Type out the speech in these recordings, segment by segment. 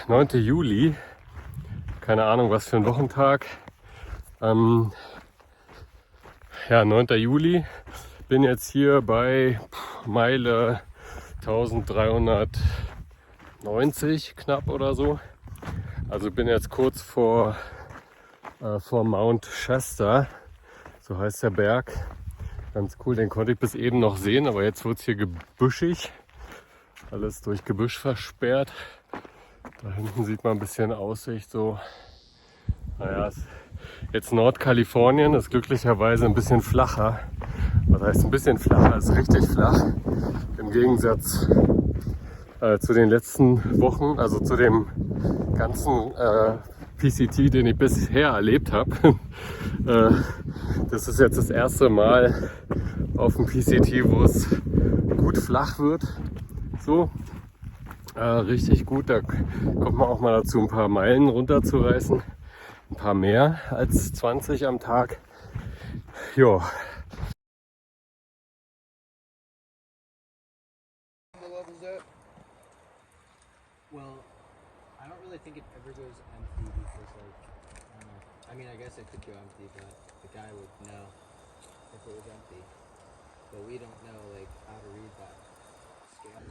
9. Juli, keine Ahnung was für ein Wochentag. Ja, 9. Juli, bin jetzt hier bei Meile 1390 knapp oder so. Also bin jetzt kurz vor Mount Shasta, so heißt der Berg. Ganz cool, den konnte ich bis eben noch sehen, aber jetzt wird es hier gebüschig. Alles durch Gebüsch versperrt. Da hinten sieht man ein bisschen Aussicht so. Naja, jetzt Nordkalifornien ist glücklicherweise ein bisschen flacher. Was heißt ein bisschen flacher? Ist richtig flach. Im Gegensatz zu den letzten Wochen, also zu dem ganzen PCT, den ich bisher erlebt habe. Das ist jetzt das erste Mal auf dem PCT, wo es gut flach wird. So, richtig gut. Da kommt man auch mal dazu, ein paar Meilen runterzureißen. Ein paar mehr als 20 am Tag. Jo. Well, I don't really think it ever goes empty because, like, I don't know. I mean, I guess it could go empty, but the guy would know if it was empty. But we don't know, like, how to read that scale.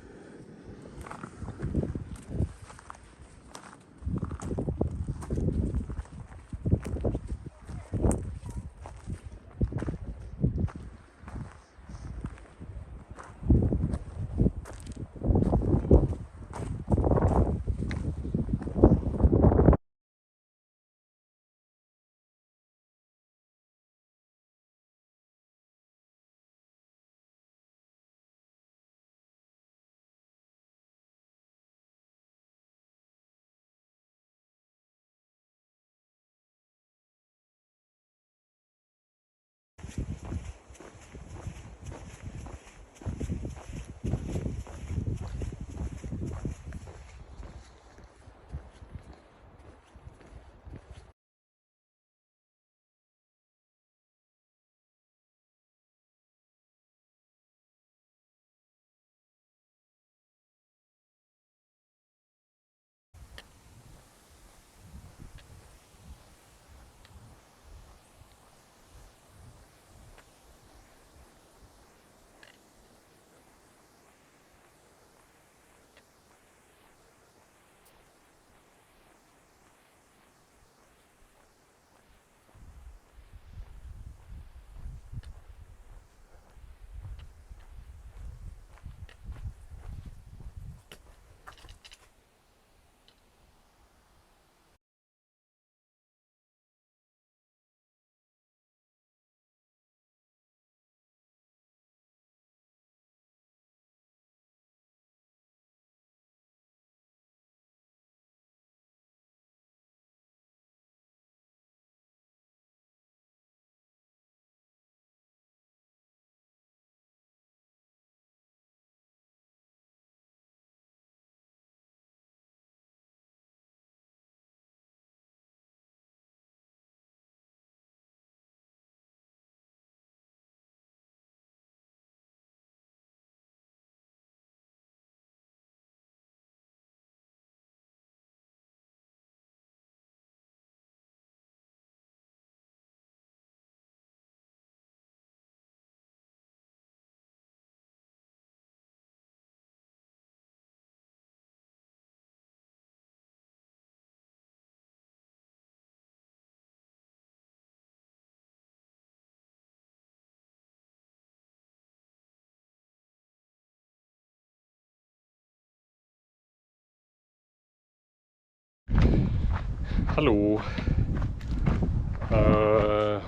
Hallo.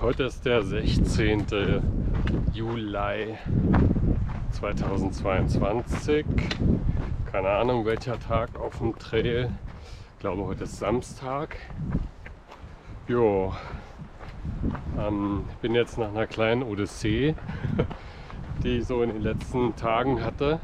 Heute ist der 16. Juli 2022. Keine Ahnung welcher Tag auf dem Trail. Ich glaube heute ist Samstag. Jo. Ich bin jetzt nach einer kleinen Odyssee, die ich so in den letzten Tagen hatte.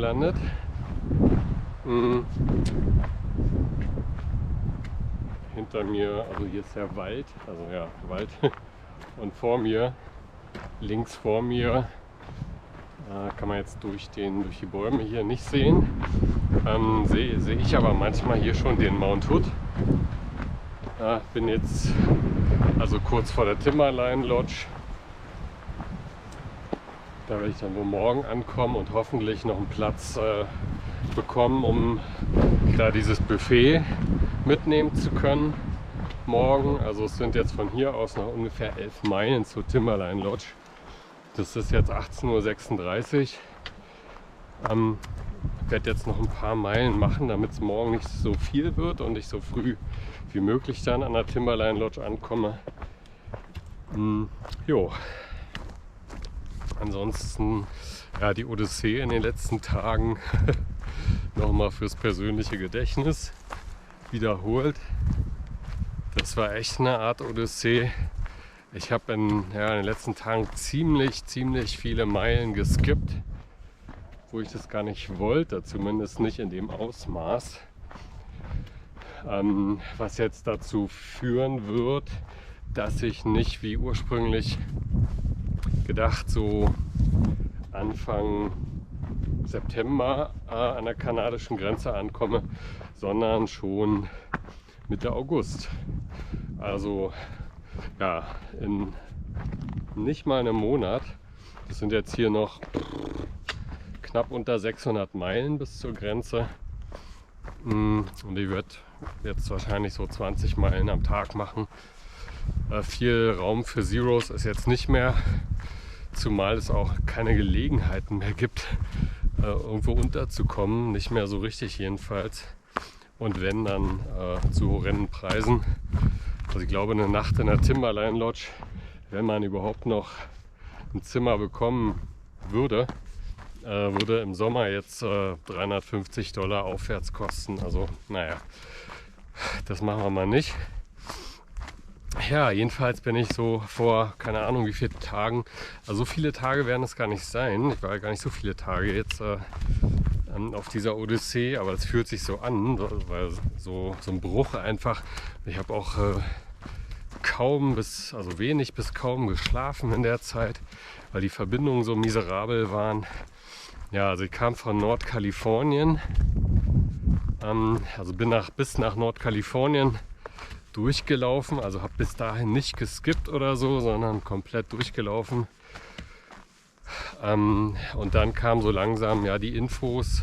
gelandet. Hinter mir, also hier ist der Wald, also ja, Wald. Und vor mir, links vor mir, kann man jetzt durch die Bäume hier nicht sehen. Sehe ich aber manchmal hier schon den Mount Hood. Bin jetzt also kurz vor der Timberline Lodge. Da werde ich dann wohl morgen ankommen und hoffentlich noch einen Platz bekommen, um da dieses Buffet mitnehmen zu können morgen. Also es sind jetzt von hier aus noch ungefähr 11 Meilen zur Timberline Lodge. Das ist jetzt 18:36 Uhr. Ich werde jetzt noch ein paar Meilen machen, damit es morgen nicht so viel wird und ich so früh wie möglich dann an der Timberline Lodge ankomme. Jo. Ansonsten ja, die Odyssee in den letzten Tagen nochmal fürs persönliche Gedächtnis wiederholt. Das war echt eine Art Odyssee. Ich habe in den letzten Tagen ziemlich viele Meilen geskippt, wo ich das gar nicht wollte, zumindest nicht in dem Ausmaß. Was jetzt dazu führen wird, dass ich nicht wie ursprünglich gedacht so Anfang September an der kanadischen Grenze ankomme, sondern schon Mitte August. Also ja, in nicht mal einem Monat. Das sind jetzt hier noch knapp unter 600 Meilen bis zur Grenze. Und ich werde jetzt wahrscheinlich so 20 Meilen am Tag machen. Viel Raum für Zeros ist jetzt nicht mehr, zumal es auch keine Gelegenheiten mehr gibt, irgendwo unterzukommen. Nicht mehr so richtig jedenfalls. Und wenn, dann zu horrenden Preisen. Also ich glaube, eine Nacht in der Timberline Lodge, wenn man überhaupt noch ein Zimmer bekommen würde, würde im Sommer jetzt $350 aufwärts kosten. Also naja, das machen wir mal nicht. Ja, jedenfalls bin ich so vor, keine Ahnung wie viele Tagen, also so viele Tage werden es gar nicht sein. Ich war ja gar nicht so viele Tage jetzt auf dieser Odyssee, aber es fühlt sich so an, weil so ein Bruch einfach. Ich habe auch wenig bis kaum geschlafen in der Zeit, weil die Verbindungen so miserabel waren. Ja, also ich kam von Nordkalifornien, also bin bis nach Nordkalifornien durchgelaufen, also habe bis dahin nicht geskippt oder so, sondern komplett durchgelaufen. Und dann kamen so langsam ja die Infos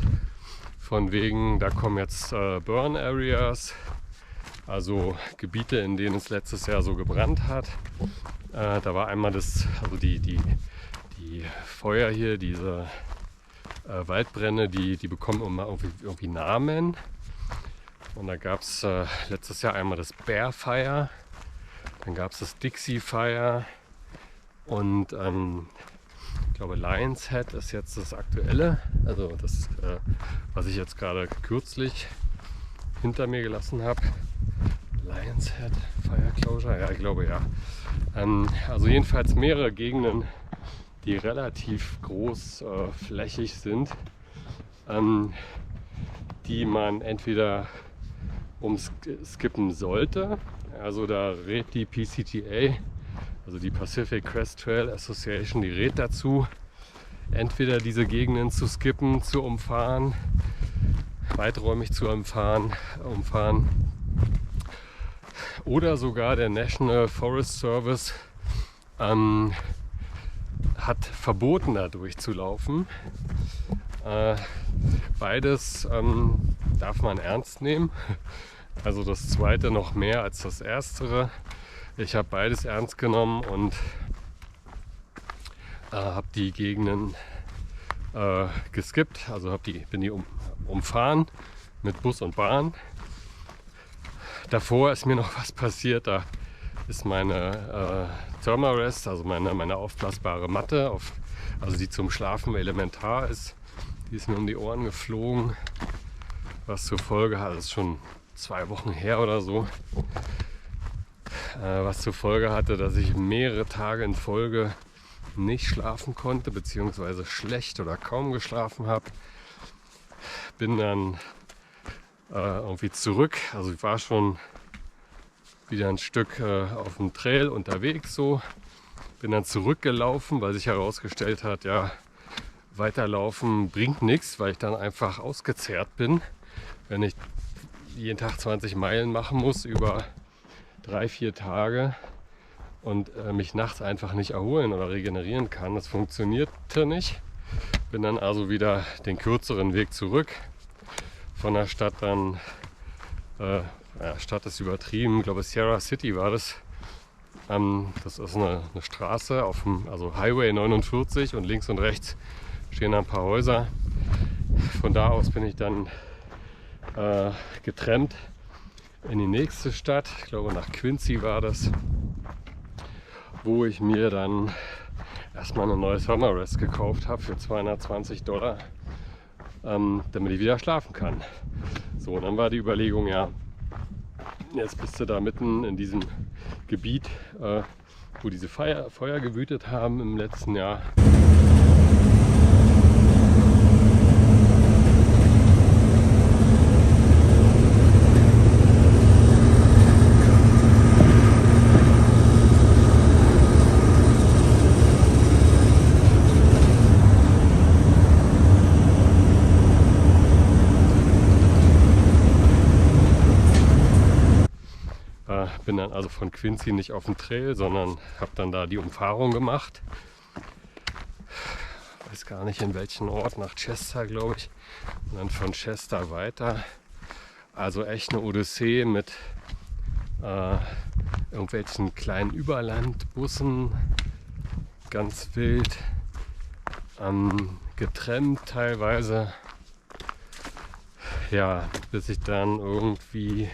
von wegen, da kommen jetzt Burn Areas, also Gebiete, in denen es letztes Jahr so gebrannt hat. Da war einmal die Feuer hier, diese Waldbrände, die bekommen immer irgendwie Namen. Und da gab es letztes Jahr einmal das Bear Fire, dann gab es das Dixie Fire und ich glaube Lion's Head ist jetzt das aktuelle, also das, was ich jetzt gerade kürzlich hinter mir gelassen habe. Lion's Head, Fire Closure, ja ich glaube ja. Also jedenfalls mehrere Gegenden, die relativ großflächig sind, die man entweder umskippen sollte. Also da rät die PCTA, also die Pacific Crest Trail Association, die rät dazu, entweder diese Gegenden zu skippen, zu umfahren, weiträumig zu umfahren, oder sogar der National Forest Service hat verboten, da durchzulaufen. Beides darf man ernst nehmen. Also das zweite noch mehr als das erstere. Ich habe beides ernst genommen und habe die Gegenden geskippt. Also bin die umfahren mit Bus und Bahn. Davor ist mir noch was passiert. Da ist meine Thermarest, also meine aufblasbare Matte, also die zum Schlafen elementar ist, die ist mir um die Ohren geflogen. Was zur Folge hat, das ist schon 2 Wochen her oder so, was zur Folge hatte, dass ich mehrere Tage in Folge nicht schlafen konnte, beziehungsweise schlecht oder kaum geschlafen habe. bin dann irgendwie zurück. Also ich war schon wieder ein Stück auf dem Trail unterwegs so. Bin dann zurückgelaufen, weil sich herausgestellt hat, ja, weiterlaufen bringt nichts, weil ich dann einfach ausgezehrt bin. Wenn ich jeden Tag 20 Meilen machen muss über 3-4 Tage und mich nachts einfach nicht erholen oder regenerieren kann. Das funktionierte nicht. Bin dann also wieder den kürzeren Weg zurück. Von der Stadt dann, Stadt ist übertrieben, ich glaube Sierra City war das. Das ist eine Straße auf dem, also Highway 49 und links und rechts stehen ein paar Häuser. Von da aus bin ich dann getrennt in die nächste Stadt, ich glaube nach Quincy war das, wo ich mir dann erstmal eine neue Thermarest gekauft habe für $220, damit ich wieder schlafen kann. So, und dann war die Überlegung, ja, jetzt bist du da mitten in diesem Gebiet, wo diese Feuer gewütet haben im letzten Jahr. Bin dann also von Quincy nicht auf dem Trail, sondern habe dann da die Umfahrung gemacht. Weiß gar nicht in welchen Ort, nach Chester glaube ich. Und dann von Chester weiter. Also echt eine Odyssee mit irgendwelchen kleinen Überlandbussen. Ganz wild. Getrennt teilweise. Ja, bis ich dann irgendwie...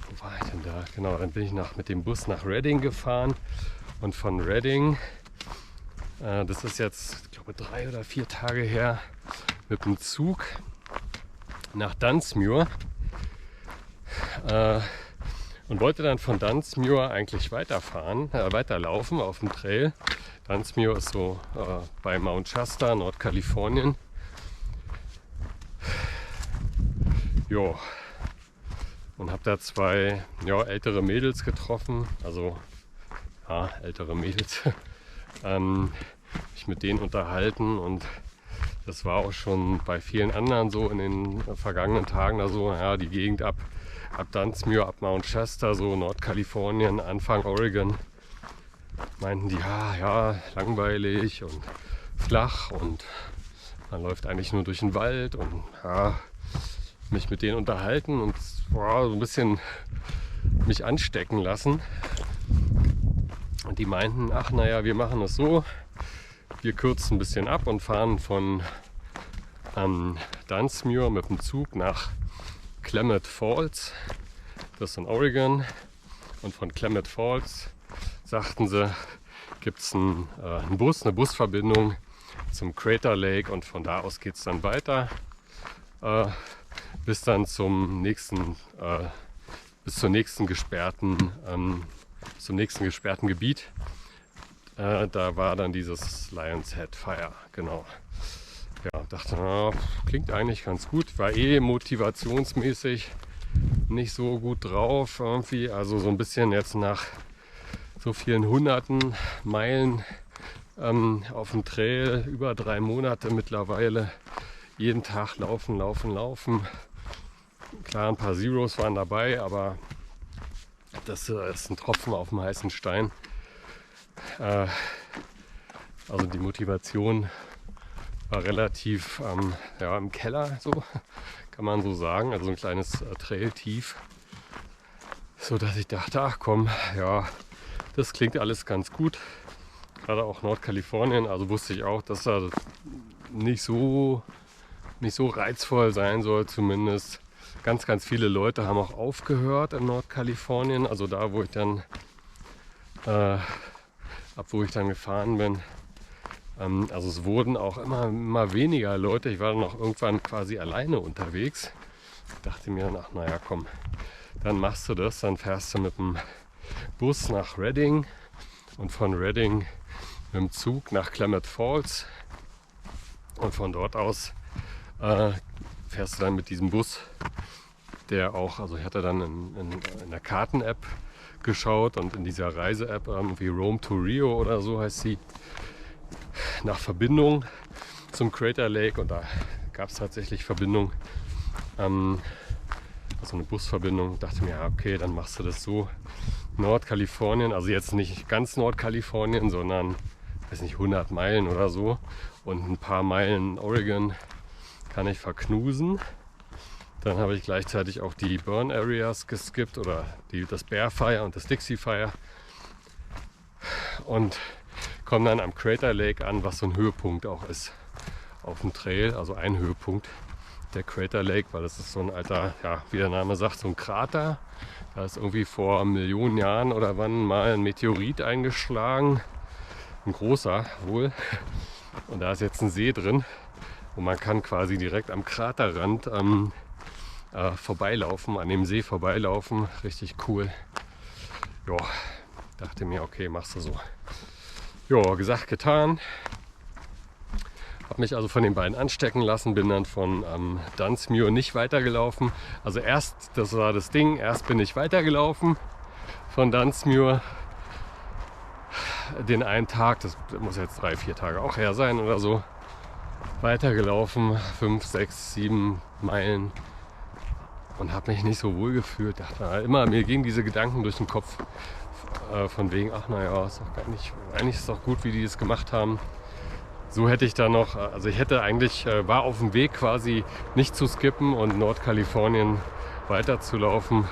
Wo war ich denn da? Genau, dann bin ich mit dem Bus nach Reading gefahren und von Reading, das ist jetzt, ich glaube, 3 oder 4 Tage her, mit dem Zug nach Dunsmuir und wollte dann von Dunsmuir eigentlich weiterlaufen auf dem Trail. Dunsmuir ist so bei Mount Shasta, Nordkalifornien. Jo. Und habe da 2 ältere Mädels getroffen, also ältere Mädels, mich mit denen unterhalten und das war auch schon bei vielen anderen so in den vergangenen Tagen da so, ja, die Gegend ab Dunsmuir, ab Mount Shasta, so Nordkalifornien, Anfang Oregon, meinten die, ja, langweilig und flach und man läuft eigentlich nur durch den Wald und ja, mich mit denen unterhalten und so ein bisschen mich anstecken lassen. Und die meinten, ach naja, wir machen es so, wir kürzen ein bisschen ab und fahren von Dunsmuir mit dem Zug nach Klamath Falls, das ist in Oregon. Und von Klamath Falls, sagten sie, gibt es eine Busverbindung zum Crater Lake und von da aus geht es dann weiter. Bis dann zum nächsten gesperrten Gebiet. Da war dann dieses Lion's Head Fire, genau. Ja, dachte, klingt eigentlich ganz gut. War motivationsmäßig nicht so gut drauf irgendwie. Also so ein bisschen jetzt nach so vielen hunderten Meilen auf dem Trail, über 3 Monate mittlerweile, jeden Tag laufen. Klar, ein paar Zeros waren dabei, aber das ist ein Tropfen auf dem heißen Stein. Also die Motivation war relativ im Keller, so kann man so sagen. Also ein kleines Trail-Tief. So dass ich dachte, ach komm, ja, das klingt alles ganz gut. Gerade auch Nordkalifornien, also wusste ich auch, dass da nicht so reizvoll sein soll zumindest. Ganz viele Leute haben auch aufgehört in Nordkalifornien, also da, wo ich dann gefahren bin. Also es wurden auch immer weniger Leute. Ich war dann auch irgendwann quasi alleine unterwegs. Ich dachte mir, ach naja, komm, dann machst du das. Dann fährst du mit dem Bus nach Reading und von Reading mit dem Zug nach Klamath Falls. Und von dort aus fährst du dann mit diesem Bus, der auch, also ich hatte dann in der Karten-App geschaut und in dieser Reise-App, wie Rome to Rio oder so heißt sie, nach Verbindung zum Crater Lake, und da gab es tatsächlich Verbindung, also eine Busverbindung. Dachte mir, ja, okay, dann machst du das so. Nordkalifornien, also jetzt nicht ganz Nordkalifornien, sondern, weiß nicht, 100 Meilen oder so, und ein paar Meilen Oregon kann ich verknusen. Dann habe ich gleichzeitig auch die Burn Areas geskippt, oder das Bear Fire und das Dixie Fire, und komme dann am Crater Lake an, was so ein Höhepunkt auch ist auf dem Trail, also ein Höhepunkt der Crater Lake, weil das ist so ein alter, ja, wie der Name sagt, so ein Krater. Da ist irgendwie vor Millionen Jahren oder wann mal ein Meteorit eingeschlagen, ein großer wohl, und da ist jetzt ein See drin und man kann quasi direkt am Kraterrand vorbeilaufen, an dem See vorbeilaufen, richtig cool. Ja, dachte mir, okay, machst du so. Ja, gesagt, getan. Habe mich also von den beiden anstecken lassen, bin dann von Dunsmuir nicht weitergelaufen. Also erst, das war das Ding, erst bin ich weitergelaufen von Dunsmuir den einen Tag, das muss jetzt 3-4 Tage auch her sein oder so, weitergelaufen, 5, 6, 7 Meilen, und habe mich nicht so wohl gefühlt. Dachte immer, mir gingen diese Gedanken durch den Kopf, von wegen, ach naja, ist doch gar nicht, eigentlich ist es doch gut, wie die das gemacht haben. So hätte ich da noch, also ich hätte eigentlich, war auf dem Weg quasi nicht zu skippen und Nordkalifornien weiterzulaufen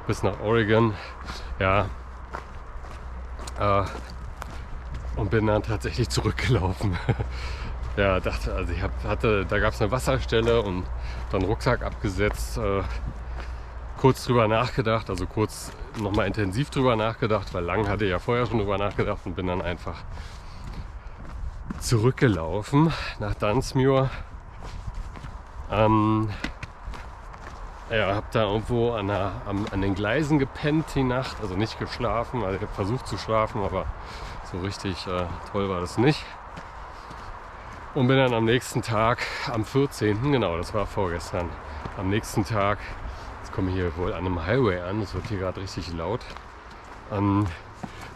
bis nach Oregon. Ja, und bin dann tatsächlich zurückgelaufen. Ja, dachte, also da gab es eine Wasserstelle und dann Rucksack abgesetzt, kurz drüber nachgedacht, also kurz nochmal intensiv drüber nachgedacht, weil lang hatte ich ja vorher schon drüber nachgedacht, und bin dann einfach zurückgelaufen nach Dunsmuir. Ja, habe da irgendwo an den Gleisen gepennt die Nacht, also nicht geschlafen, also ich habe versucht zu schlafen, aber so richtig toll war das nicht. Und bin dann am nächsten Tag, am 14., genau, das war vorgestern, am nächsten Tag, jetzt komme ich hier wohl an einem Highway an, es wird hier gerade richtig laut,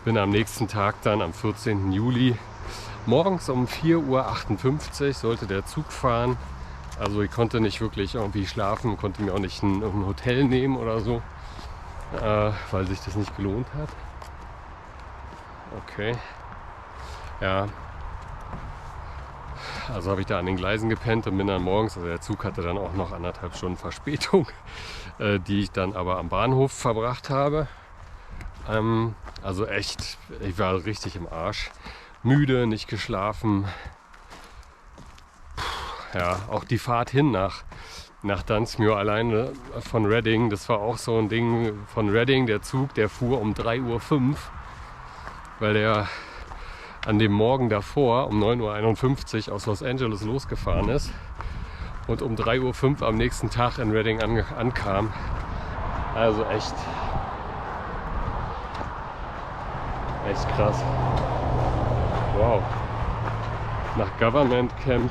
bin am nächsten Tag dann am 14. Juli morgens um 4:58 Uhr sollte der Zug fahren. Also ich konnte nicht wirklich irgendwie schlafen, konnte mir auch nicht ein Hotel nehmen oder so, weil sich das nicht gelohnt hat. Okay, ja. Also habe ich da an den Gleisen gepennt und bin dann morgens, also der Zug hatte dann auch noch 1,5 Stunden Verspätung, die ich dann aber am Bahnhof verbracht habe. Also echt, ich war richtig im Arsch. Müde, nicht geschlafen. Ja, auch die Fahrt hin nach Dunsmuir alleine von Reading, das war auch so ein Ding von Reading. Der Zug, der fuhr um 3:05 Uhr, weil der an dem Morgen davor um 9:51 Uhr aus Los Angeles losgefahren ist und um 3:05 Uhr am nächsten Tag in Reading ankam. Also echt krass. Wow. Nach Government Camp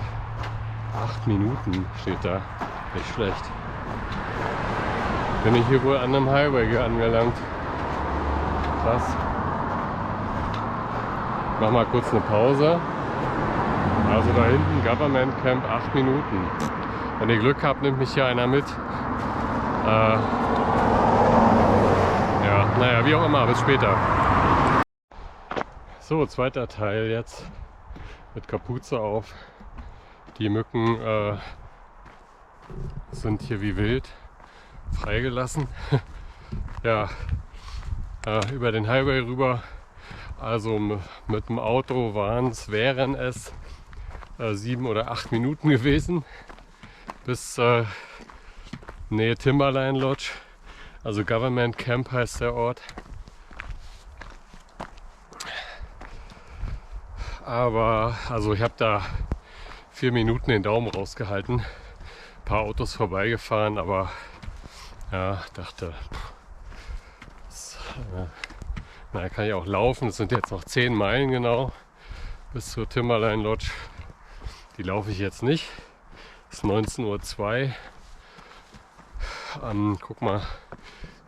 8 Minuten steht da. Nicht schlecht. Bin ich hier wohl an einem Highway angelangt. Krass. Mach mal kurz eine Pause. Also da hinten Government Camp 8 Minuten. Wenn ihr Glück habt, nimmt mich hier einer mit. Ja, naja, wie auch immer, bis später. So, zweiter Teil jetzt mit Kapuze auf. Die Mücken sind hier wie wild freigelassen. Ja, über den Highway rüber. Also mit dem Auto wären es 7 oder 8 Minuten gewesen bis Nähe Timberline Lodge. Also Government Camp heißt der Ort. Aber also ich habe da 4 Minuten den Daumen rausgehalten. Ein paar Autos vorbeigefahren, aber ja, dachte, na, kann ich auch laufen. Es sind jetzt noch 10 Meilen genau bis zur Timberline Lodge. Die laufe ich jetzt nicht. Es ist 19:02 Uhr. Guck mal,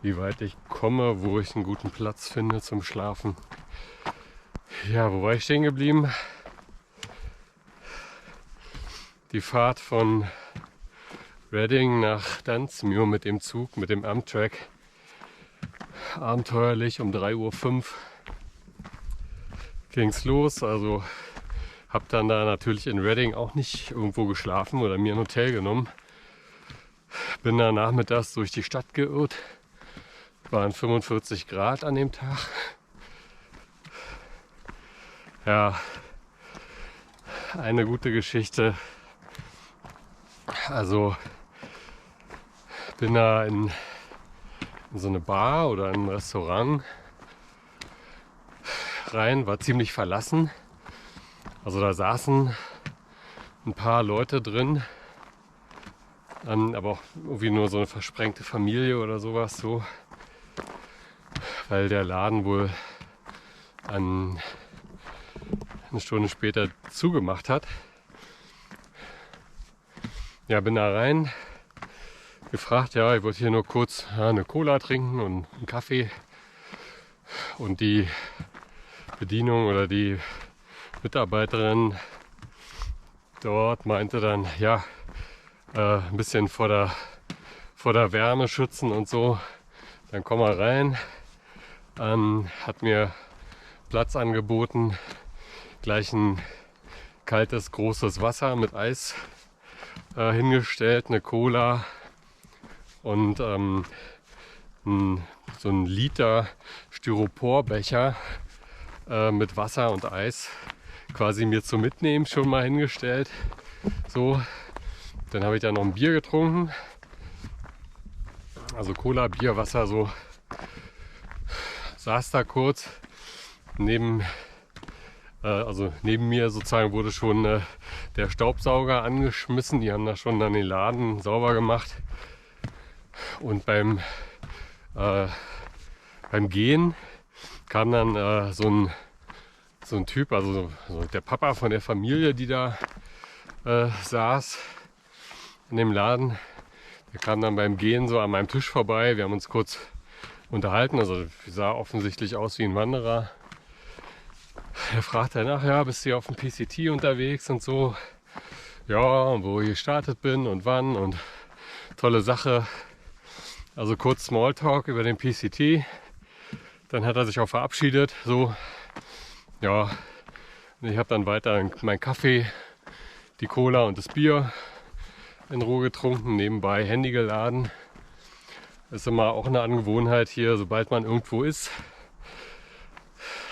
wie weit ich komme, wo ich einen guten Platz finde zum Schlafen. Ja, wo war ich stehen geblieben? Die Fahrt von Reading nach Dunsmuir mit dem Zug, mit dem Amtrak. Abenteuerlich, um 3:05 Uhr ging's los. Also habe dann da natürlich in Reading auch nicht irgendwo geschlafen oder mir ein Hotel genommen. Bin da nachmittags durch die Stadt geirrt. Waren 45 Grad an dem Tag. Ja, eine gute Geschichte. Also bin da in so eine Bar oder ein Restaurant rein, war ziemlich verlassen. Also da saßen ein paar Leute drin, aber auch irgendwie nur so eine versprengte Familie oder sowas so, weil der Laden wohl eine Stunde später zugemacht hat. Ja, bin da rein, gefragt, ja, ich wollte hier nur kurz eine Cola trinken und einen Kaffee. Und die Bedienung oder die Mitarbeiterin dort meinte dann, ja, ein bisschen vor der Wärme schützen und so. Dann komm mal rein. Hat mir Platz angeboten, gleich ein kaltes, großes Wasser mit Eis hingestellt, eine Cola und so ein Liter Styroporbecher mit Wasser und Eis quasi mir zum Mitnehmen schon mal hingestellt. So, dann habe ich da noch ein Bier getrunken. Also Cola, Bier, Wasser, so. Saß da kurz. Neben mir sozusagen wurde schon der Staubsauger angeschmissen. Die haben da schon dann den Laden sauber gemacht. Und beim Gehen kam dann so ein Typ, also so der Papa von der Familie, die da saß in dem Laden. Der kam dann beim Gehen so an meinem Tisch vorbei. Wir haben uns kurz unterhalten. Also sah offensichtlich aus wie ein Wanderer. Er fragte danach, ja, bist du hier auf dem PCT unterwegs und so. Ja, wo ich gestartet bin und wann und tolle Sache. Also kurz Smalltalk über den PCT. Dann hat er sich auch verabschiedet. So, ja, und ich habe dann weiter meinen Kaffee, die Cola und das Bier in Ruhe getrunken, nebenbei Handy geladen. Das ist immer auch eine Angewohnheit hier, sobald man irgendwo ist,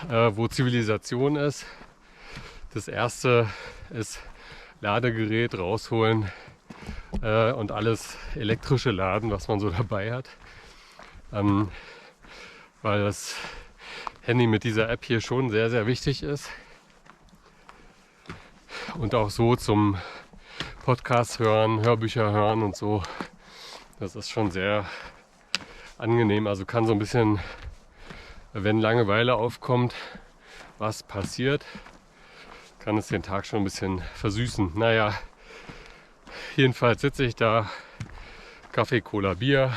wo Zivilisation ist. Das erste ist Ladegerät rausholen und alles elektrische laden, was man so dabei hat. Weil das Handy mit dieser App hier schon sehr, sehr wichtig ist. Und auch so zum Podcast hören, Hörbücher hören und so. Das ist schon sehr angenehm. Also kann so ein bisschen, wenn Langeweile aufkommt, was passiert, kann es den Tag schon ein bisschen versüßen. Naja, jedenfalls sitze ich da, Kaffee, Cola, Bier,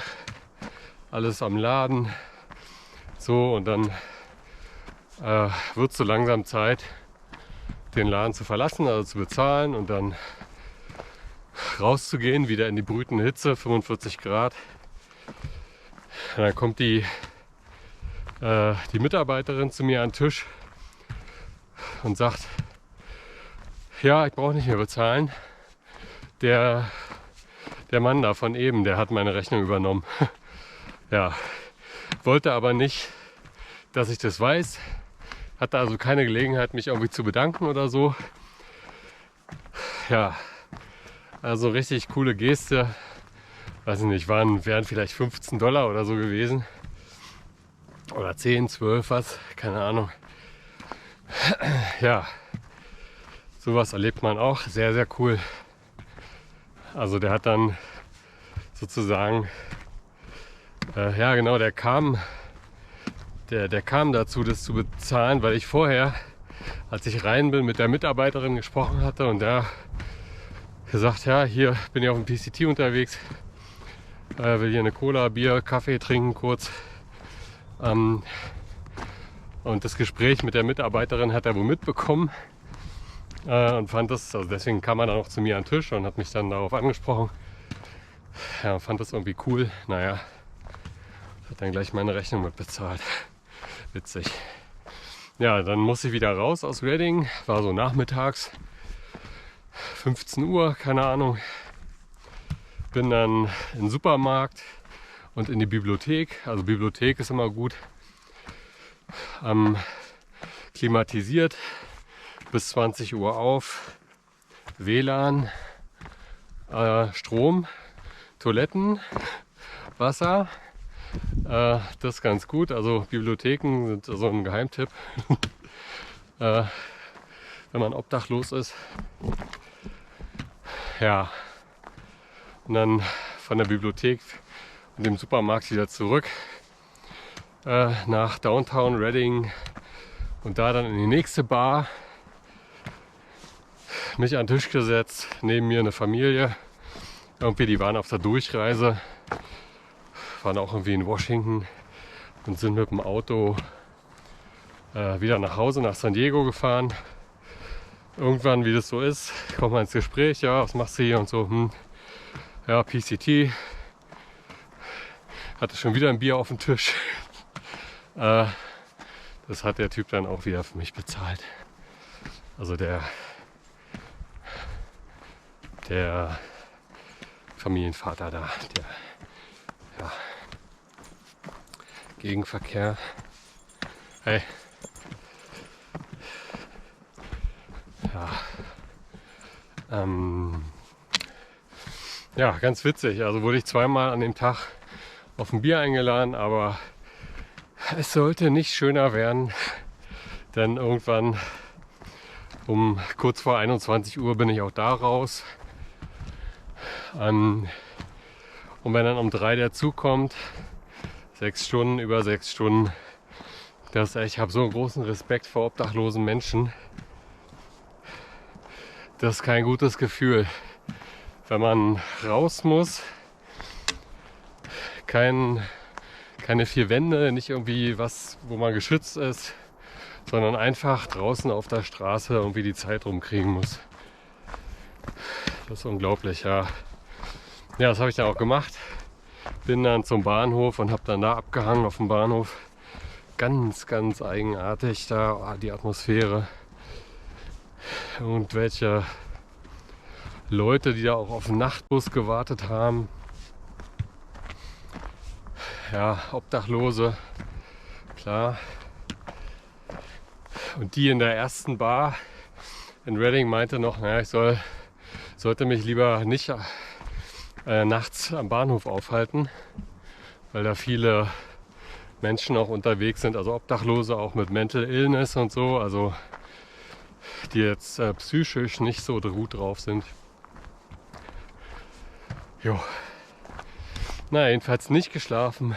alles am Laden. So, und dann wird es so langsam Zeit, den Laden zu verlassen, also zu bezahlen und dann rauszugehen, wieder in die brütende Hitze, 45 Grad. Und dann kommt die Mitarbeiterin zu mir an den Tisch und sagt, ja, ich brauche nicht mehr bezahlen. Der Mann da von eben, der hat meine Rechnung übernommen. Ja, wollte aber nicht, dass ich das weiß. Hatte also keine Gelegenheit, mich irgendwie zu bedanken oder so. Ja, also richtig coole Geste. Weiß ich nicht, wären vielleicht $15 oder so gewesen. Oder 10, 12, was, keine Ahnung. Ja, sowas erlebt man auch. Sehr, sehr cool. Also der hat dann sozusagen, ja genau, der kam dazu, das zu bezahlen, weil ich vorher, als ich rein bin, mit der Mitarbeiterin gesprochen hatte und der gesagt, ja, hier bin ich auf dem PCT unterwegs, will hier eine Cola, Bier, Kaffee trinken kurz. Und das Gespräch mit der Mitarbeiterin hat er wohl mitbekommen und fand das, also deswegen kam er dann auch zu mir an den Tisch und hat mich dann darauf angesprochen. Ja, fand das irgendwie cool. Naja, hat dann gleich meine Rechnung mitbezahlt. Witzig. Ja, dann musste ich wieder raus aus Reading. War so nachmittags, 15 Uhr, keine Ahnung. Bin dann in den Supermarkt und in die Bibliothek. Also Bibliothek ist immer gut. Klimatisiert, bis 20 Uhr auf. WLAN, Strom, Toiletten, Wasser. Das ist ganz gut. Also Bibliotheken sind so ein Geheimtipp, wenn man obdachlos ist. Ja, und dann von der Bibliothek und dem Supermarkt wieder zurück nach Downtown Reading und da dann in die nächste Bar. Mich an den Tisch gesetzt, neben mir eine Familie. Irgendwie, die waren auf der Durchreise, waren auch irgendwie in Washington und sind mit dem Auto wieder nach Hause, nach San Diego gefahren. Irgendwann, wie das so ist, kommt man ins Gespräch, ja, was machst du hier und so, ja, PCT. Hatte schon wieder ein Bier auf dem Tisch. Das hat der Typ dann auch wieder für mich bezahlt. Also der Familienvater da, der ja, Gegenverkehr. Hey. Ja. Ja, ganz witzig. Also wurde ich zweimal an dem Tag auf ein Bier eingeladen, aber es sollte nicht schöner werden, denn irgendwann um kurz vor 21 Uhr bin ich auch da raus. Und wenn dann um 3 der Zug kommt, 6 Stunden, über 6 Stunden, ich habe so einen großen Respekt vor obdachlosen Menschen. Das ist kein gutes Gefühl, wenn man raus muss, keine 4 Wände, nicht irgendwie was, wo man geschützt ist, sondern einfach draußen auf der Straße irgendwie die Zeit rumkriegen muss. Das ist unglaublich, ja. Ja, das habe ich dann auch gemacht. Bin dann zum Bahnhof und habe dann da abgehangen auf dem Bahnhof. Ganz, ganz eigenartig da, die Atmosphäre. Irgendwelche Leute, die da auch auf den Nachtbus gewartet haben. Ja, Obdachlose, klar. Und die in der ersten Bar in Reading meinte noch, naja, sollte mich lieber nicht nachts am Bahnhof aufhalten, weil da viele Menschen auch unterwegs sind, also Obdachlose auch mit Mental Illness und so, also die jetzt psychisch nicht so gut drauf sind. Jo. Na, jedenfalls nicht geschlafen.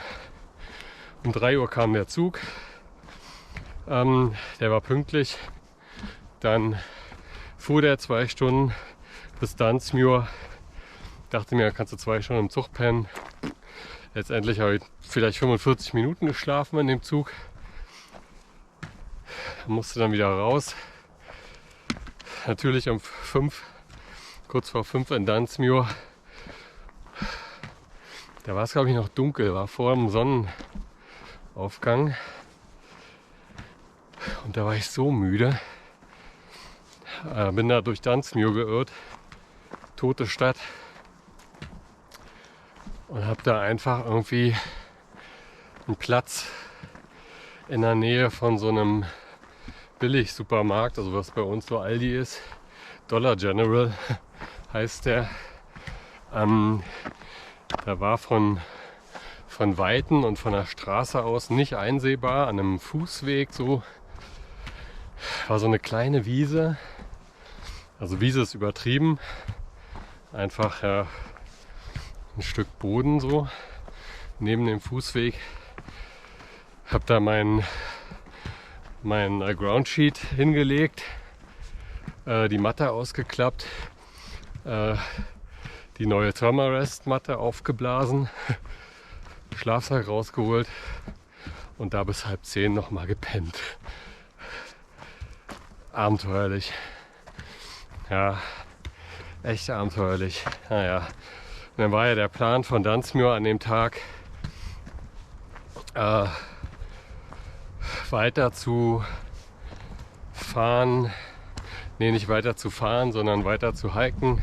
Um 3 Uhr kam der Zug. Der war pünktlich. Dann fuhr der 2 Stunden bis Dunsmuir. Dachte mir, kannst du 2 Stunden im Zug pennen. Letztendlich habe ich vielleicht 45 Minuten geschlafen in dem Zug. Musste dann wieder raus. Natürlich um 5, kurz vor 5 in Dunsmuir. Da war es, glaube ich, noch dunkel, war vor dem Sonnenaufgang. Und da war ich so müde. Bin da durch Dunsmuir geirrt. Tote Stadt. Und habe da einfach irgendwie einen Platz in der Nähe von so einem Billig-Supermarkt, also was bei uns so Aldi ist. Dollar General heißt der. Da war von Weitem und von der Straße aus nicht einsehbar, an einem Fußweg so. War so eine kleine Wiese. Also Wiese ist übertrieben. Einfach ja, ein Stück Boden so neben dem Fußweg. Hab da mein Groundsheet hingelegt, die Matte ausgeklappt die neue Thermarest-Matte aufgeblasen, Schlafsack rausgeholt und da bis 9:30 nochmal gepennt. Abenteuerlich. Ja, echt abenteuerlich. Naja, und dann war ja der Plan von Dunsmuir an dem Tag, weiter zu fahren. Nee, nicht weiter zu fahren, sondern weiter zu hiken.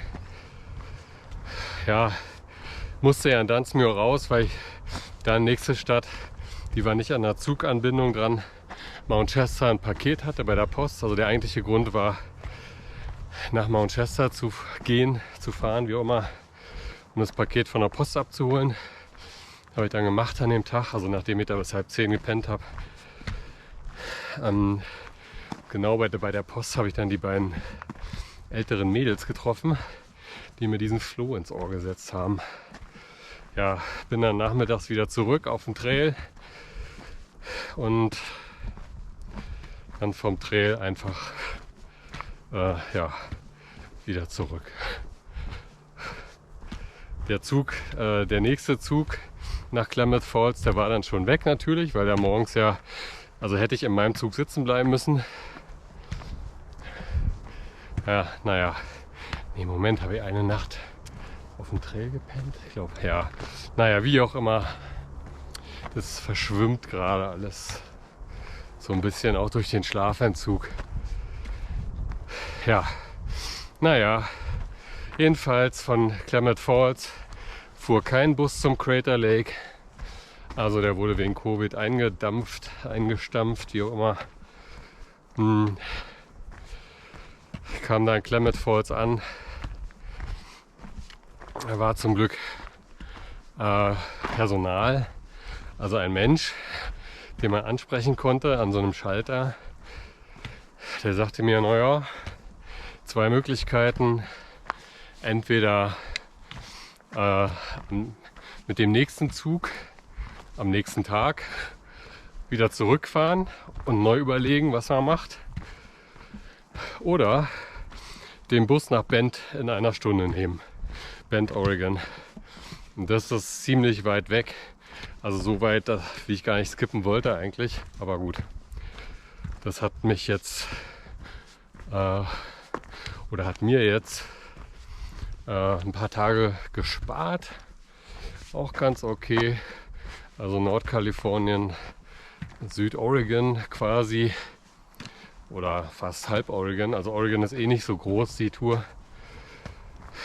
Ja, musste ja in Dunsmuir raus, weil ich da nächste Stadt, die war nicht an der Zuganbindung dran, Mount Chester ein Paket hatte bei der Post. Also der eigentliche Grund war, nach Mount Chester zu gehen, zu fahren, wie auch immer, um das Paket von der Post abzuholen. Habe ich dann gemacht an dem Tag, also nachdem ich da bis 9:30 gepennt habe. Genau bei der Post habe ich dann die beiden älteren Mädels getroffen, die mir diesen Floh ins Ohr gesetzt haben. Ja, bin dann nachmittags wieder zurück auf den Trail und dann vom Trail einfach ja, wieder zurück. Der nächste Zug nach Klamath Falls, der war dann schon weg natürlich, weil der morgens ja, also hätte ich in meinem Zug sitzen bleiben müssen. Ja, naja, nee, Moment, habe ich eine Nacht auf dem Trail gepennt? Ich glaube, ja. Naja, wie auch immer, das verschwimmt gerade alles so ein bisschen, auch durch den Schlafentzug. Ja, naja, jedenfalls von Klamath Falls fuhr kein Bus zum Crater Lake. Also der wurde wegen Covid eingestampft, wie auch immer. Ich kam da in Klamath Falls an. Da war zum Glück Personal, also ein Mensch, den man ansprechen konnte an so einem Schalter. Der sagte mir, naja, 2 Möglichkeiten. Entweder mit dem nächsten Zug am nächsten Tag wieder zurückfahren und neu überlegen, was man macht. Oder den Bus nach Bend in 1 Stunde nehmen. Bend, Oregon. Und das ist ziemlich weit weg. Also so weit, wie ich gar nicht skippen wollte eigentlich. Aber gut. Das hat mich jetzt oder hat mir jetzt ein paar Tage gespart. Auch ganz okay. Also Nordkalifornien, Südoregon quasi. Oder fast halb Oregon. Also Oregon ist eh nicht so groß, die Tour.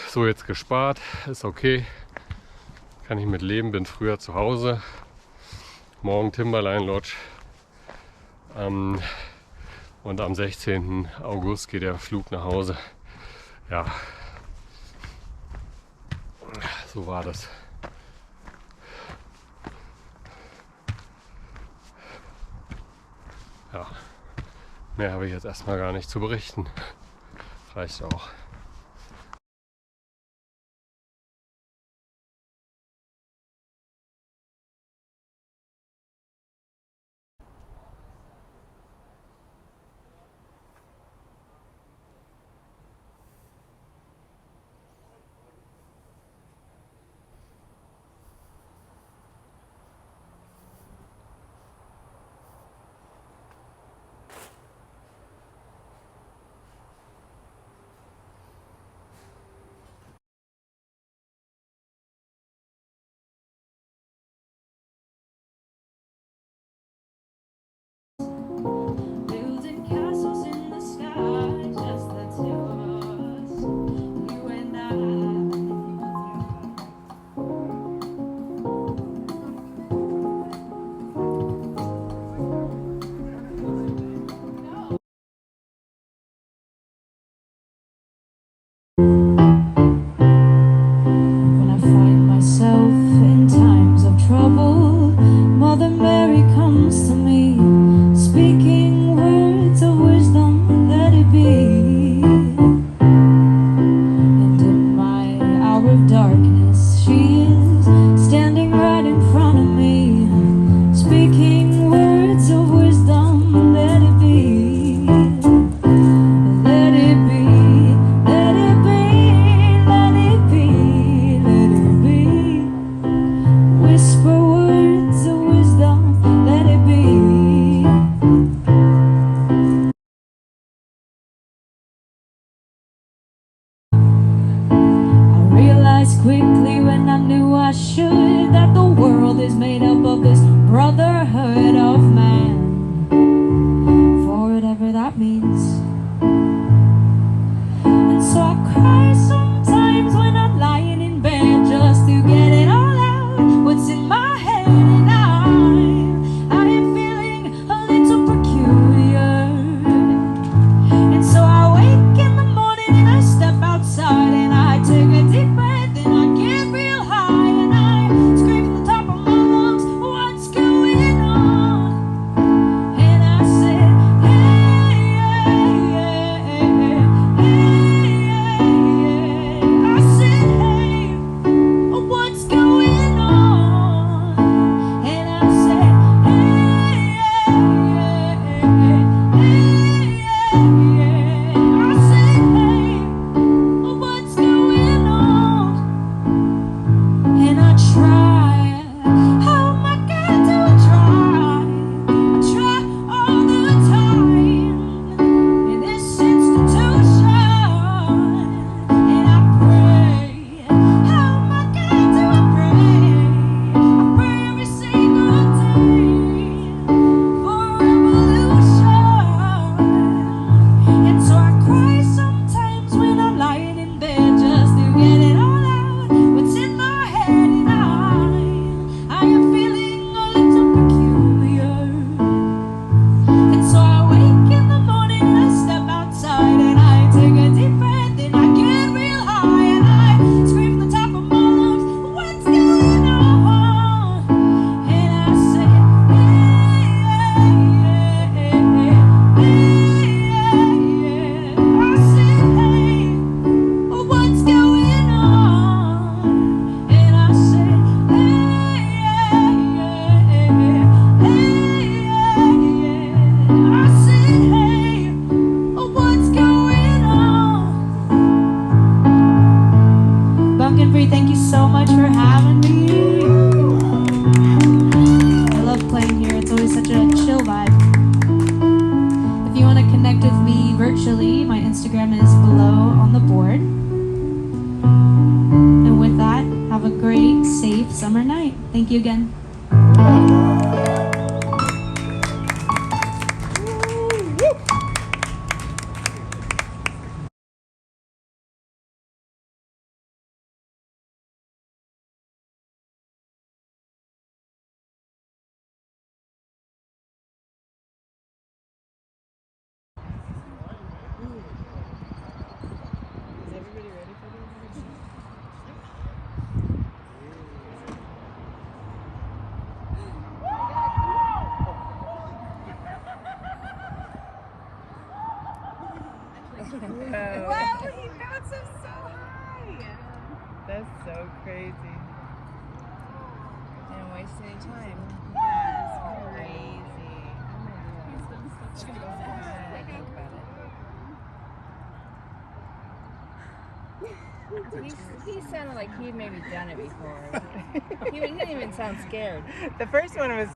So, jetzt gespart, ist okay. Kann ich mit leben, bin früher zu Hause. Morgen Timberline Lodge. Und am 16. August geht der Flug nach Hause. Ja, so war das. Ja, mehr habe ich jetzt erstmal gar nicht zu berichten. Reicht auch. world is made up of this brotherhood of man, for whatever that means. And so I cry sometimes when I'm lying in bed just to get it all out, what's in my head, and I am feeling a little peculiar. And so I wake in the morning and I step outside and I take a deep breath and I get real high and I scream from the top of my lungs, what's going on? And I said, hey, yeah, I said, hey, what's going on? And I said, hey, I said, hey, what's going on? And I try, how am I going to try? I try all the time in this institution, and I pray, how am I going to pray? I pray every single day for revolution. And so I cry sometimes when I'm lying in bed just to get it all out, what's in my head, and I am feeling a little peculiar. And so I wake in the morning and I step outside and I take a deep breath and I get real high and I scream from the top of my lungs, what's going on? And I say, I said, hey, what's going on? And I said, hey, I said, hey, what's going on? Bumpkin Free, thank you so much for having me. I love playing here. It's always such a chill vibe. If you want to connect with me virtually, my Instagram is below on the board. And with that, have a great, safe summer night. Thank you again. Is everybody ready for this? Wow, he bounces so high. That's so crazy. Didn't waste any time. That's crazy. Think about it. He sounded like he'd maybe done it before. He didn't even sound scared. The first one was